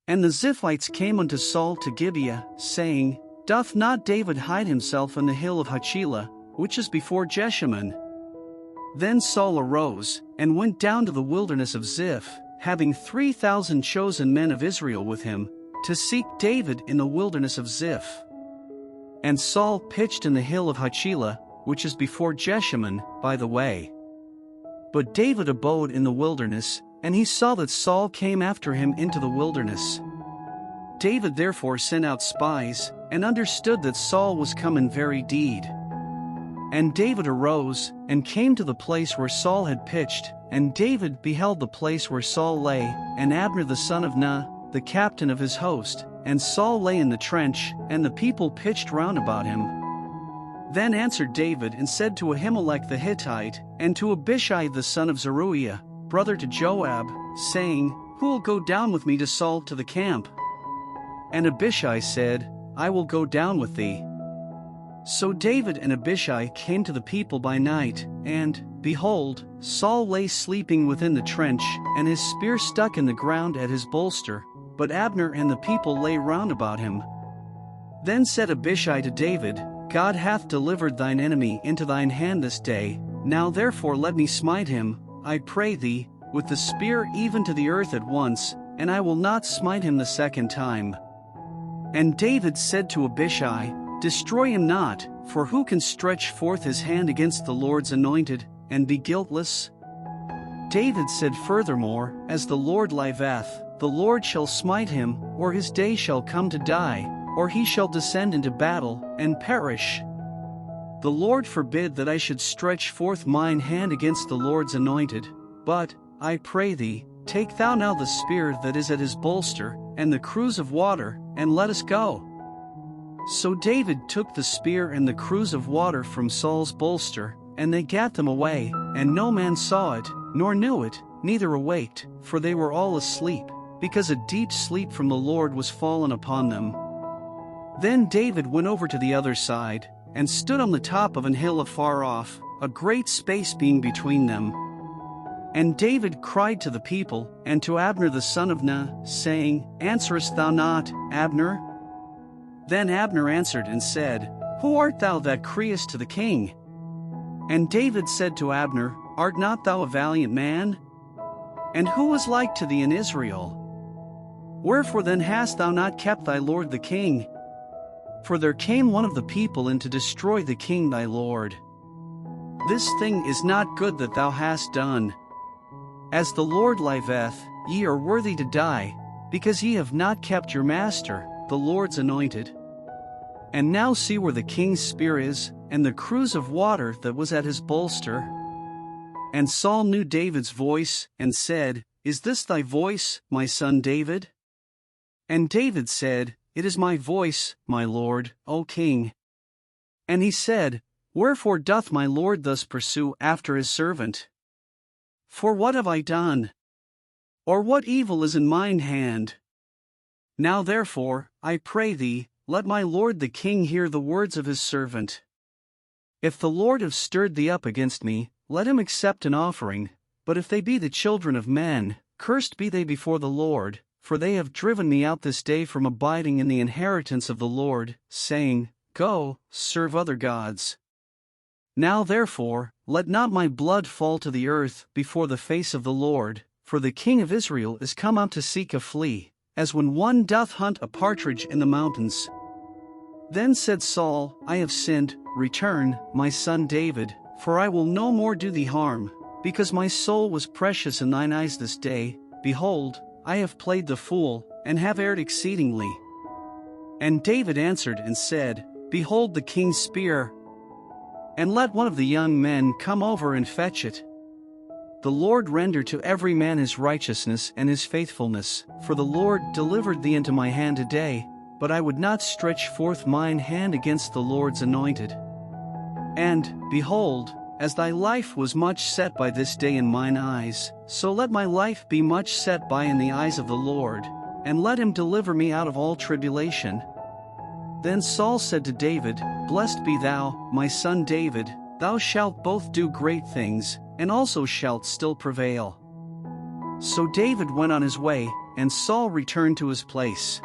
And the Ziphites came unto Saul to Gibeah, saying, Doth not David hide himself in the hill of Hachilah, which is before Jeshimon? Then Saul arose, and went down to the wilderness of Ziph, having 3,000 chosen men of Israel with him, to seek David in the wilderness of Ziph. And Saul pitched in the hill of Hachilah, which is before Jeshimon, by the way. But David abode in the wilderness, and he saw that Saul came after him into the wilderness. David therefore sent out spies, and understood that Saul was come in very deed. And David arose, and came to the place where Saul had pitched, and David beheld the place where Saul lay, and Abner the son of Ner, the captain of his host, and Saul lay in the trench, and the people pitched round about him. Then answered David and said to Ahimelech the Hittite, and to Abishai the son of Zeruiah, brother to Joab, saying, Who will go down with me to Saul to the camp? And Abishai said, I will go down with thee. So David and Abishai came to the people by night, and, behold, Saul lay sleeping within the trench, and his spear stuck in the ground at his bolster, but Abner and the people lay round about him. Then said Abishai to David, God hath delivered thine enemy into thine hand this day, now therefore let me smite him, I pray thee, with the spear even to the earth at once, and I will not smite him the second time. And David said to Abishai, Destroy him not, for who can stretch forth his hand against the Lord's anointed, and be guiltless? David said furthermore, As the Lord liveth, the Lord shall smite him, or his day shall come to die, or he shall descend into battle, and perish. The Lord forbid that I should stretch forth mine hand against the Lord's anointed, but, I pray thee, take thou now the spear that is at his bolster, and the cruse of water, and let us go. So David took the spear and the cruse of water from Saul's bolster, and they gat them away, and no man saw it, nor knew it, neither awaked, for they were all asleep, because a deep sleep from the Lord was fallen upon them. Then David went over to the other side, and stood on the top of an hill afar off, a great space being between them. And David cried to the people, and to Abner the son of Ner, saying, Answerest thou not, Abner? Then Abner answered and said, Who art thou that criest to the king? And David said to Abner, Art not thou a valiant man? And who is like to thee in Israel? Wherefore then hast thou not kept thy lord the king? For there came one of the people in to destroy the king thy lord. This thing is not good that thou hast done. As the Lord liveth, ye are worthy to die, because ye have not kept your master, the Lord's anointed. And now see where the king's spear is, and the cruse of water that was at his bolster. And Saul knew David's voice, and said, Is this thy voice, my son David? And David said, It is my voice, my lord, O king. And he said, Wherefore doth my lord thus pursue after his servant? For what have I done? Or what evil is in mine hand? Now therefore, I pray thee, let my lord the king hear the words of his servant. If the Lord have stirred thee up against me, let him accept an offering, but if they be the children of men, cursed be they before the Lord, for they have driven me out this day from abiding in the inheritance of the Lord, saying, Go, serve other gods. Now therefore, let not my blood fall to the earth before the face of the Lord, for the king of Israel is come out to seek a flea, as when one doth hunt a partridge in the mountains. Then said Saul, I have sinned, return, my son David, for I will no more do thee harm, because my soul was precious in thine eyes this day. Behold, I have played the fool, and have erred exceedingly. And David answered and said, Behold the king's spear. And let one of the young men come over and fetch it. The Lord render to every man his righteousness and his faithfulness, for the Lord delivered thee into my hand today, but I would not stretch forth mine hand against the Lord's anointed. And, behold, as thy life was much set by this day in mine eyes, so let my life be much set by in the eyes of the Lord, and let him deliver me out of all tribulation. Then Saul said to David, Blessed be thou, my son David, thou shalt both do great things, and also shalt still prevail. So David went on his way, and Saul returned to his place.